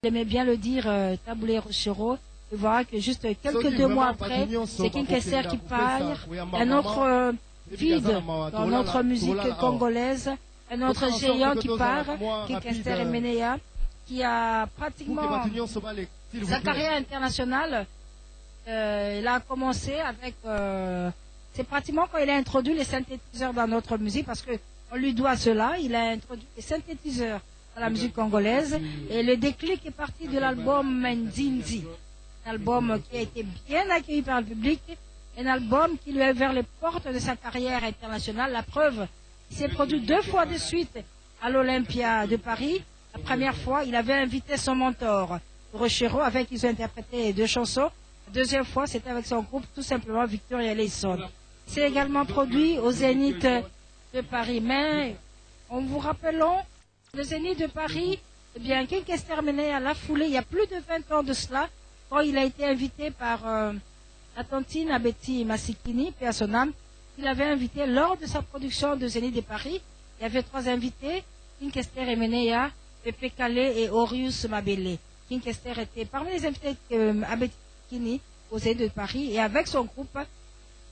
aimait bien le dire, Taboulé Rochero. Tu verras que juste quelques 2 mois après, c'est King Kester qui part, un autre vide dans notre musique congolaise, un autre géant qui part, King Kester Emenea, qui a pratiquement sa carrière internationale. Il a commencé avec... c'est pratiquement quand il a introduit les synthétiseurs dans notre musique, parce qu'on lui doit cela. Il a introduit les synthétiseurs dans la musique congolaise. Et le déclic est parti de l'album Nzinzi. Un album qui a été bien accueilli par le public. Un album qui lui a ouvert les portes de sa carrière internationale. La preuve, il s'est produit 2 fois de suite à l'Olympia de Paris. La première fois, il avait invité son mentor, Rochero, avec qui ils ont interprété 2 chansons. La deuxième fois, c'était avec son groupe, tout simplement, Victoria Leison. C'est également produit au Zénith de Paris. Mais, en vous rappelant, le Zénith de Paris, eh bien, King Kester Emenea l'a foulé il y a plus de 20 ans de cela, quand il a été invité par la tantine Abeti Masikini, paix à son âme. Il avait invité lors de sa production de Zénith de Paris. Il y avait 3 invités, King Kester Emenea, Pepe Kale et Orius Mabele. King Kester était parmi les invités Abeti Masikini au Zénith de Paris, et avec son groupe,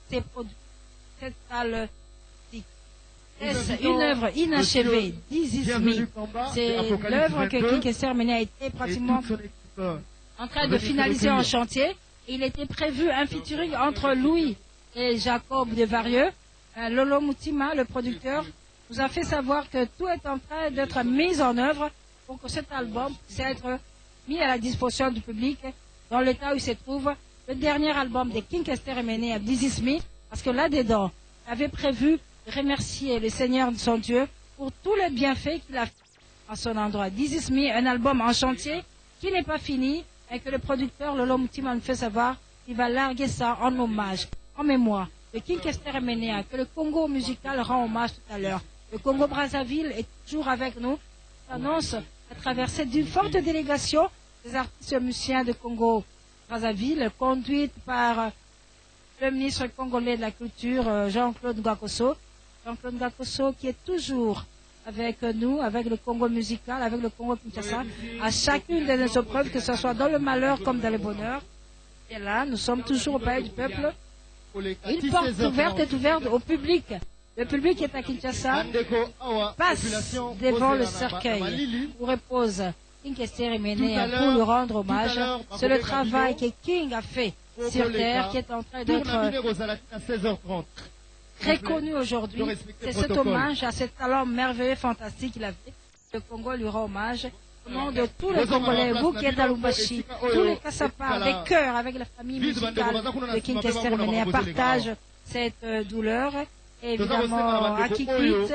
s'est produit cette salle. C'est une œuvre inachevée, This Is Me. C'est l'œuvre que King Kester Emenea était pratiquement en train de finaliser en chantier. Et il était prévu un featuring entre Louis et Jacob de Varieux. Lolo Moutima, le producteur, nous a fait savoir que tout est en train d'être mis en œuvre pour que cet album puisse être mis à la disposition du public dans l'état où il se trouve. Le dernier album de King Kester Emenea, This Is Me, parce que là-dedans, il avait prévu remercier le Seigneur de son Dieu pour tous les bienfaits qu'il a fait à son endroit. This Is Me, un album en chantier qui n'est pas fini et que le producteur Lolo Moutima nous fait savoir qu'il va larguer ça en hommage, en mémoire de King Kester Emenea, que le Congo musical rend hommage tout à l'heure. Le Congo Brazzaville est toujours avec nous. Il annonce à travers d'une forte délégation des artistes musiciens de Congo Brazzaville, conduite par le ministre congolais de la Culture, Jean-Claude Ngakoso. Jean-Claude Ngakoso qui est toujours avec nous, avec le Congo musical, avec le Congo Kinshasa, à chacune de nos épreuves, que ce soit dans le malheur comme dans le bonheur. Et là, nous sommes toujours au palais du peuple. Une porte ouverte est ouverte au public. Le public qui est à Kinshasa passe devant le cercueil où repose King Kester Emenea pour lui rendre hommage. C'est le travail que King a fait sur terre qui est en train d'être reconnu aujourd'hui. C'est cet hommage à cet talent merveilleux, fantastique qu'il avait. Le Congo lui rend hommage. Au nom de tous les Congolais, vous qui êtes à Lubumbashi, tous les Kassapa, des cœurs avec la famille musicale de King Kester Emenea partagent cette douleur. Et évidemment, à Kikwit,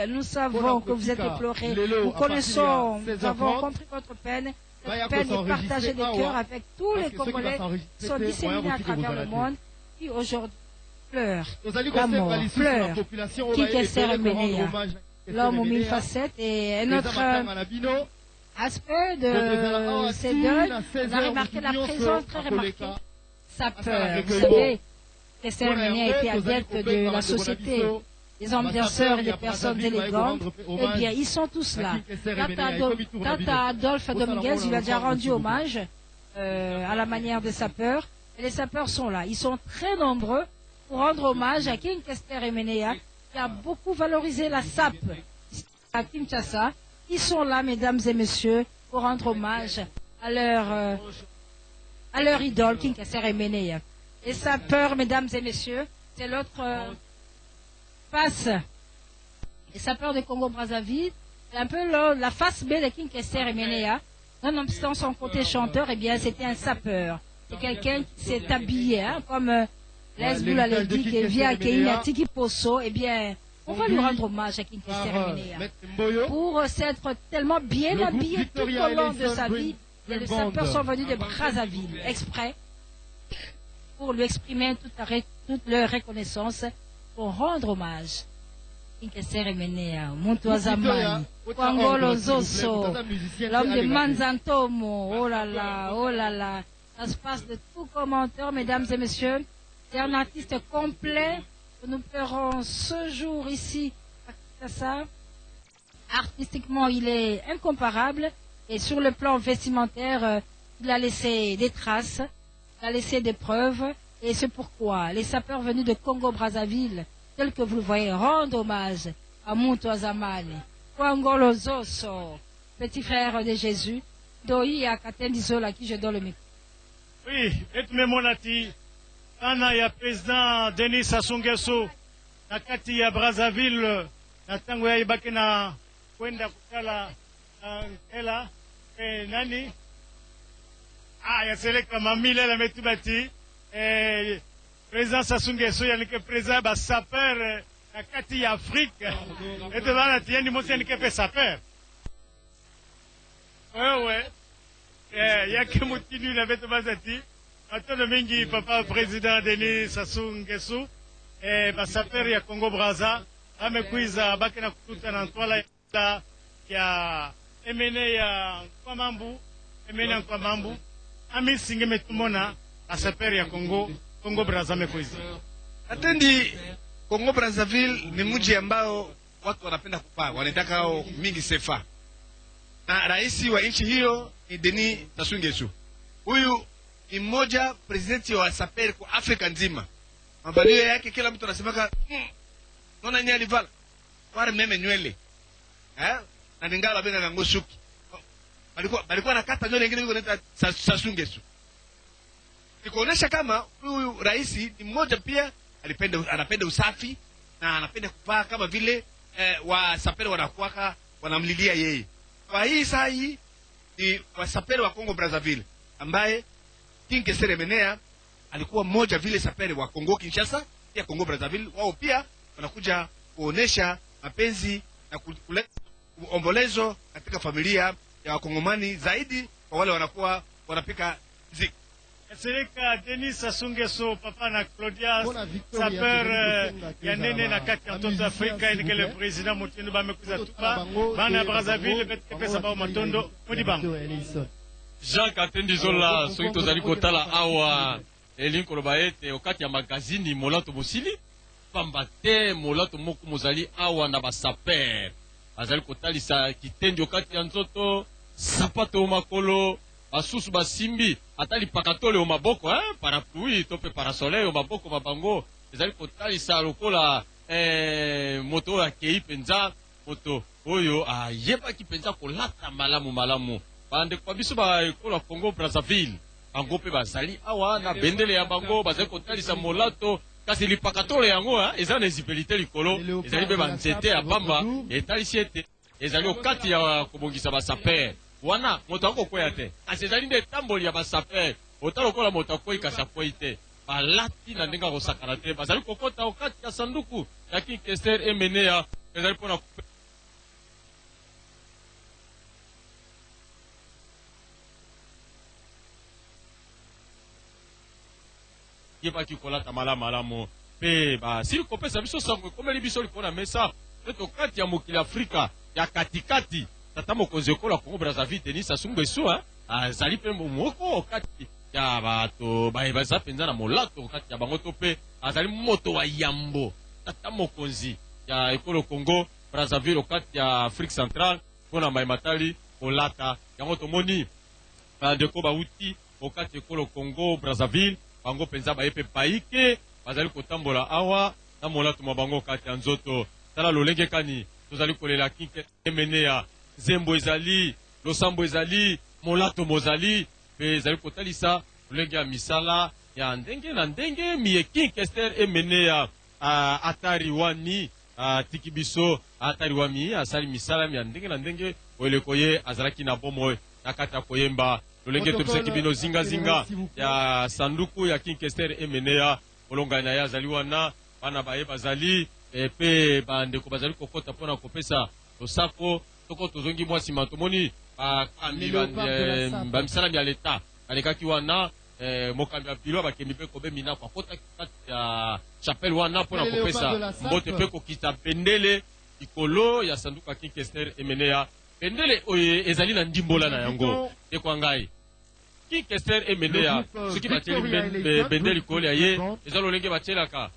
nous savons que vous êtes éplorés. Nous connaissons, nous avons compris votre peine. Cette peine est partagée des cœurs avec tous les Congolais qui sont disséminés à travers le monde, qui aujourd'hui pleurent la mort, pleurent King Kester Emenea, l'homme aux 1000 facettes. Et un autre aspect de ces deuils, on a remarqué la présence très remarquée, sa peur. Vous savez, Kester Emenea était adepte de la société, des ambianceurs et des personnes élégantes. Eh bien, ils sont tous là. Tata Adolphe Dominguez, il a déjà rendu hommage à la manière des sapeurs. Et les sapeurs sont là. Ils sont très nombreux pour rendre hommage à King Kester Emenea, qui a beaucoup valorisé la SAP à Kinshasa. Ils sont là, mesdames et messieurs, pour rendre hommage à leur idole, King Kester Emenea. Les sapeurs, mesdames et messieurs, c'est l'autre face. Les sapeurs de Congo-Brazzaville, c'est un peu la face B de King Kester Emenea. Nonobstant son côté chanteur, eh bien, c'était un sapeur. C'est quelqu'un qui s'est habillé, hein, comme Lesboula l'a dit, qui vient à Tiki Poso. Eh bien, on va lui rendre hommage à King Kester Emenea. Pour s'être tellement bien habillé tout au long de sa vie, les sapeurs sont venus de Brazzaville, exprès, pour lui exprimer toute leur reconnaissance, pour rendre hommage. King Kester Emenea, Montouazamani, Kwangolo Zoso, l'homme de Manzantomo, oh là là, oh là là. Ça se passe de tout commentaire, mesdames et messieurs. C'est un artiste complet que nous ferons ce jour ici à Kinshasa. Artistiquement, il est incomparable. Et sur le plan vestimentaire, il a laissé des traces, il a laissé des preuves. Et c'est pourquoi les sapeurs venus de Congo-Brazzaville, tels que vous le voyez, rendent hommage à Muntu Azamani, Kwangolo Zoso, petit frère de Jésus, Doi à Katendizola, à qui je donne le micro. Oui, et Monati, Ana ya président Denis Sassou Nguesso, na kati ya Brazzaville, na tango ya ibaki na kwenda kutala ela nani ya seleka mamile la metubati président Sassou Nguesso yanike président ba saper na kati ya Afrique et de bana tiendi mosi yanike pe saper ouais yake mutinu na beto bazati atono mingi papa président Denis Sassou Nguesso ba saper ya Congo Brazza amekuiza baki na kututa na ntwala ya emene ya kwa mambu ami singe metumona asaperi ya Congo Brazza mekuiza. Atendi Congo Brazzaville ni mji ambao watu wanapenda kupaa, wanataka hao mingi sefa. Na rais wa nchi hiyo ni Denis Sassou Nguesso. Huyu ni mmoja presidenti wa saperi kwa Afrika nzima. Mabalio yake kila mtu anasemaka nona nyali vala wale meme nywele. Na ndingala bena na ngosuki. Balikuwa nakata nywele nyingine yuko neta Sassou Nguesso. Nikuonesha kama huyu rais ni mmoja pia anapenda usafi na anapenda kuvaa kama vile wasaperi wanakuwaka wanamlilia yeye. Kwa hii saa hii ni wasaperi wa Congo Brazzaville ambaye King Kesere Menea alikuwa mmoja vile saperi wa Congo Kinshasa pia Congo Brazzaville. Wao pia wanakuja kuonesha mapenzi na kuleta ombolezo katika familia ya Wakongomani, zaidi kwa wale wanakuwa wanapika muziki. Serika Denis Sassou Nguesso papa na Claudia saper ya nene na kati ya mtoto Afrika ni le president Mutendo bamekuza tupa bana Brazzaville bete pesa ba matondo modibango Jean Katendizola soki tozali kotala awa elinko lobaete okati ya magazini molato bosili pamba te molato moko mozali awa na basaper azali kotalisa kitendi okati ya nzoto sapato makolo basusu basimbi atali pakatole o maboko parapluie to pe parasoleil o maboko mabango ezali kotalisa lokola moto ya kei penza moto oyo ayebaki penza kolata malamu bande kwa biso ba ekola Congo Brazzaville bango pe bazali awa na bendele ya bango bazali kotalisa molato kasi lipakatole yango eza na ezipelite likolo ezali be banzete ya pamba etalisi ete ezali okati ya kobongisa basaper wana moto akokwea te kasi ezali nde etamboli ya basaper ota lokola moto akwei kasi akwei te balati na ndenge akosakana te bazali kokota okati ya sanduku ya King Kester Emenea ezali mpona yebaki kolata malamu pe basili kopesa biso sango ekomeli biso likolo na mesa ete okati ya mokili Afrika ya katikati tata mokonzi ekola Congo Brazzaville Denis Sassou Nguesso azali mpe moko okati ya bato baza mpenza na molato okati ya bango to mpe azali moto wa yambo tata mokonzi ya ekolo Congo Brazzaville okati ya Afrique centrale mpona mayematali kolata yango tomoni ndeko bauti okati ekolo Congo Brazzaville bango penza baye pe paike bazali kotambola awa na molato mwa bango okati ya nzoto tala lolenge kani tozali kolela King Emenea zembo ezali losambo ezali molato mozali pe ezali kotalisa lolenge ya misala ya ndenge na ndenge miye King Kester Emenea atari wani tiki biso atari wami asali misala ya ndenge na ndenge oyeleko ye azalaki na bomo na kati ya koyemba lolenge tobisaki bino zinga ya sanduku ya King Kester Emenea olonga na ya azali wana bana baye bazali pe bandeko bazali kokota mpona kopesa losako toko tozongi mwa nsima tomoni bamisala ya leta alekaki wana mokambi ya bilo bakembi mpe kobemina kwa kotaki kati ya chapelle wana mpona kopesa mbote mpe kokita bendele likolo ya sanduku ya King Kester Emenea bendele oyo ezali na ndimbola na yango te kwa ngai King Kester Emenea soki batieli bendele likolo ya ye eza lolenge batielaka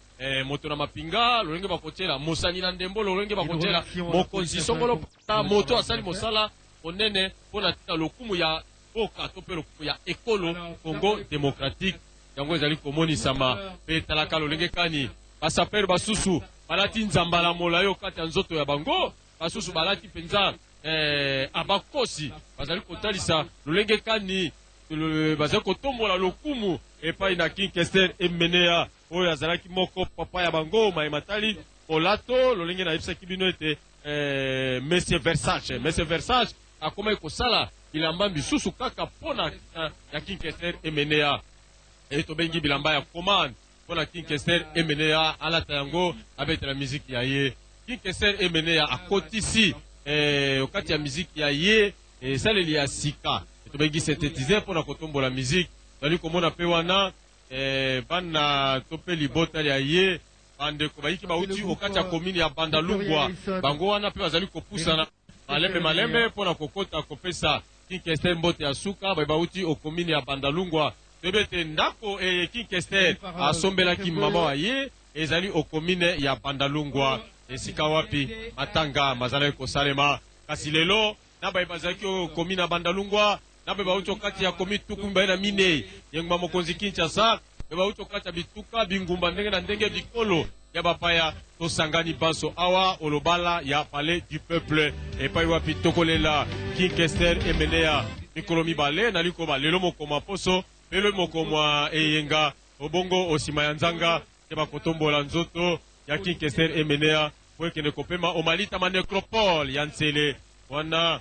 moto na mapinga lolenge bakotela mosani na ndembo lolenge bakotela mokonzi songolo moto asali mosala monene mpona tina lokumu ya boka to mpe lokumu ya ekolo Congo démocratique yango ezali komonisama mpe talaka lolenge kani basapere basusu balati nzambala molayo kati ya nzoto ya bango basusu balati mpenza abakosi bazali kotalisa lolenge kani bazali kotombola lokumu epai na King Kester Emenea oyo azalaki moko papa ya bango mayematali olato lolenge na yebisaki bino ete Monsieur Versace akomaki kosala bilamba misusu kaka mpona ya King Kester Emenea tobengi bilamba ya commande mpona King Kester Emenea alata yango abetela miziki ya ye. King Kester Emenea akotisi okati ya miziki ya ye esaleli ya sika tobengi synthétiser mpona kotombola miziki zali komona mpe wana bana to mpe libota ya ye bandeko bayiki bauti okati ya komini ya Bandalungwa bango wana mpe bazali kopusana malembe mpona kokota kopesa King Kester mbote ya suka bauti okomini ya Bandalungwa tebete ndako King Kester asombelaki mama wa ye ezali okomine ya Bandalungwa esika wapi matanga mazalaki kosalema kasi lelo na bazalaki okomine ya Bandalungwa na bauti okati ya komi tuku mbaye mine yengba mokonzi Kinshasa bauti okati ya bituka bingumba ndenge na ndenge bikolo ya bapaya tosangani baso awa olobala ya palais du peuple epai wapi tokolela King Kester Emenea mikolo mibale naliko lelo mokoma poso lelo mokoma eyenga obongo osima ya nzanga ya bakotombola nzoto ya King Kester Emenea kwekende kopema omalita ma necropole ya Ntsele wana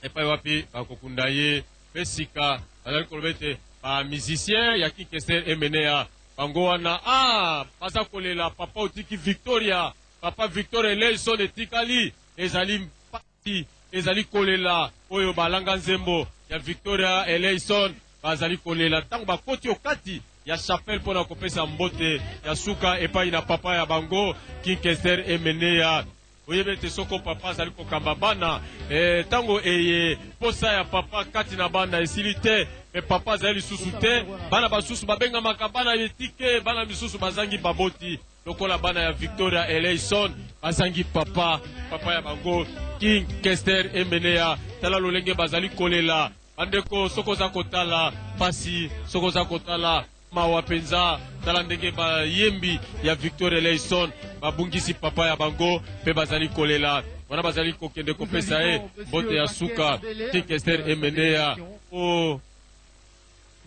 epai wapi bakokunda ye pesika bazali kolobete ba musicien ya King Kester Emenea bango wana baza kolela papa otiki Victoria papa Victoria Eleison etikali ezali mpasi ezali kolela oyo balanga nzembo ya Victoria Eleison bazali kolela ntango bakoti okati ya chapelle mpona kopesa mbote ya suka epai na papa ya bango King Kester Emenea oyebete soko papa azali kokamba bana ntango eye posa ya papa kati na bana esili te me papa azali lisusu te bana basusu babengamaka bana etike bana misusu bazangi baboti lokola bana ya Victoria Eleison bazangi papa ya bango King Kester Emenea tala lolenge bazali kolela bandeko soko za kotala pasi soko za kotala mawa penza tala ndenge bayembi ya Victoria Eleison babungisi papa ya bango pe bazali kolela wana bazali kokende kopesa mbote ya suka King Kester Emenea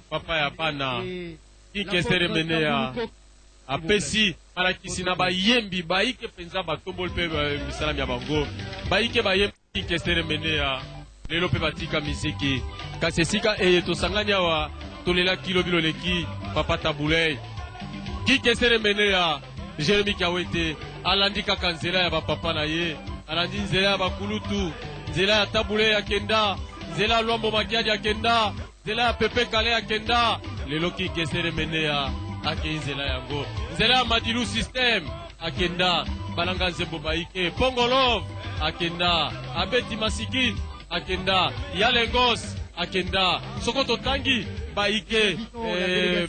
papa ya bana King Kester Emenea apesi malakisi na bayembi baike penza batomboli pe misalami ya bango baike bayembi King Kester Emenea lelo pe batika miziki kasi esika tosangani awa tolela kilo biloleki papa Tabulei King Kester Emenea Jeremy Kawete alandi kaka nzela ya bapapa na ye alandi nzela ya bakulutu nzela ya Tabulei ya kenda nzela ya Lwambo Makiadi ya kenda nzela ya Pepe Kale ya kenda lelo King Kester Emenea ake nzela yango nzela ya Madilu System akenda balanga nzembo baike Pongo Love akenda abeti Masikin akenda Yalengos akenda sokoto tangi baike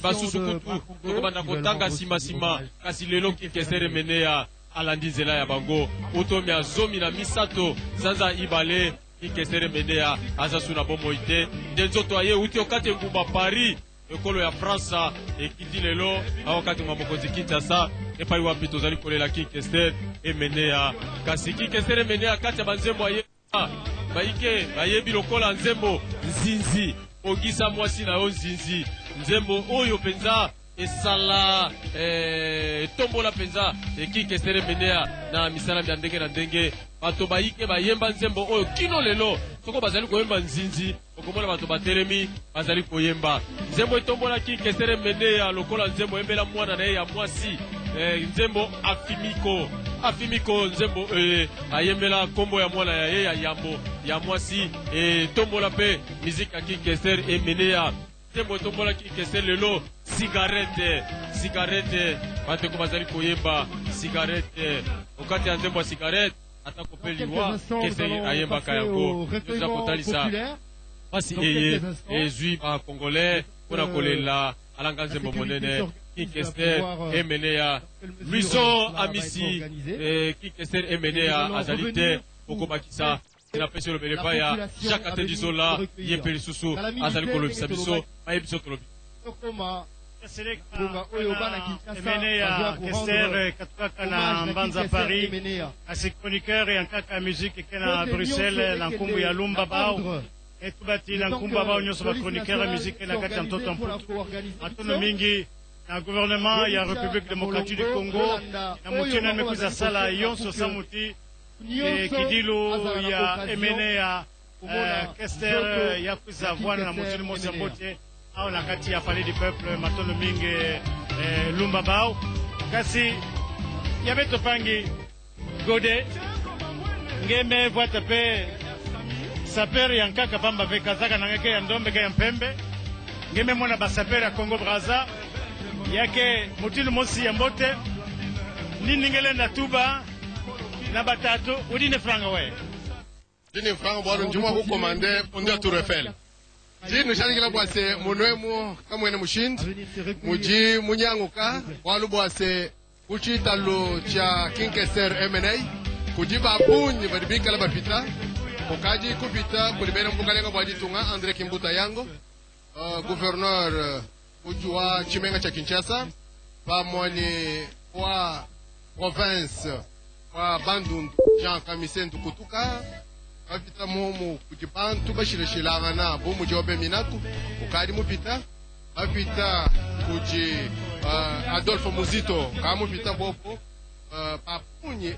basusu kutu tokobanda kotanga sima kasi lelo King Kester Emenea alandi nzela ya bango utomi azomi na misato sanza ibale King Kester Emenea aza suna bomoi te nde nzoto aye uti okati ngumba Paris ekolo ya France ekindi lelo awakati mwa mokonzi Kinshasa epai wapi tozali kolela King Kester Emenea kasi King Kester Emenea kati ya banzembo aye baike bayebi lokola nzembo nzinzi ogisa mwasi na yo nzinzi nzembo oyo penza esala tombola penza King Kester Emenea na misala ya ndenge na ndenge bato baike bayemba nzembo oyo kino lelo soko bazali koyemba nzinzi okomona bato batelemi bazali koyemba nzembo etombola King Kester Emenea lokola nzembo embela mwana na ye ya mwasi nzembo afimiko nzembo ayembela kombo ya mwana ya ye ya yambo ya mwasi tombola pe miziki ya King Kester Emenea nzembo etombola King Kester lelo cigarette bateko bazali koyemba cigarette okati ya nzembo ya cigarette ata kopeliwa Kester ayembaka yango toza kotalisa pasi ezwi bakongolais mpona kolela alanga nzembo monene King Kester Emenea Luison Amisi King Kester Emenea azali te okobakisa na pesi lobele pa ya Jacques Atedizola yepeli susu azali kolobisa biso mayebiso tolobi emene ya Kester katukaka na Mbanza Paris asi chroniqueur ya nkaka musique ke na Bruxelles na nkumbu ya Lumba Bao etubati na nkumbu bao nyonso ba chroniqueur ya musique na kati ya mtoto mputu matono mingi na gouvernement ya République démocratique du Congo na mutu na mekuza sala yonso samuti kidilu ya emene ya Kester ya kuza voile na mutu mosi mbote au na kati ya Palais du Peuple matono mingi Lumba Bao kasi yabeto pangi gode ngeme voite pe sapere ya nkaka pamba ve kazaka na ngeke ya ndombe ke ya mpembe ngeme mwana basapere ya Congo Brazza yake mutili mosi ya mbote nini ngele na tuba na batatu udine franga we dini franga bwalo njuma ku komande onde Tour Eiffel jini shanikila bwase munwemu kamwene mushindi muji munyanguka bwalo bwase uchitalo cha Kester MNA kujiba punyi badibika la bapita okaji kupita kulibera mbukalenga bwajitunga Andre Kimbuta yango gouverneur ujua chimenga cha Kinshasa pamoni wa province wa Bandundu Jean Kamisendu kutuka bapita mumu kujibantu bashirishilanga na bomu jobe minaku ukadi mupita bapita kuji Adolfo Muzito kamupita bopo papunyi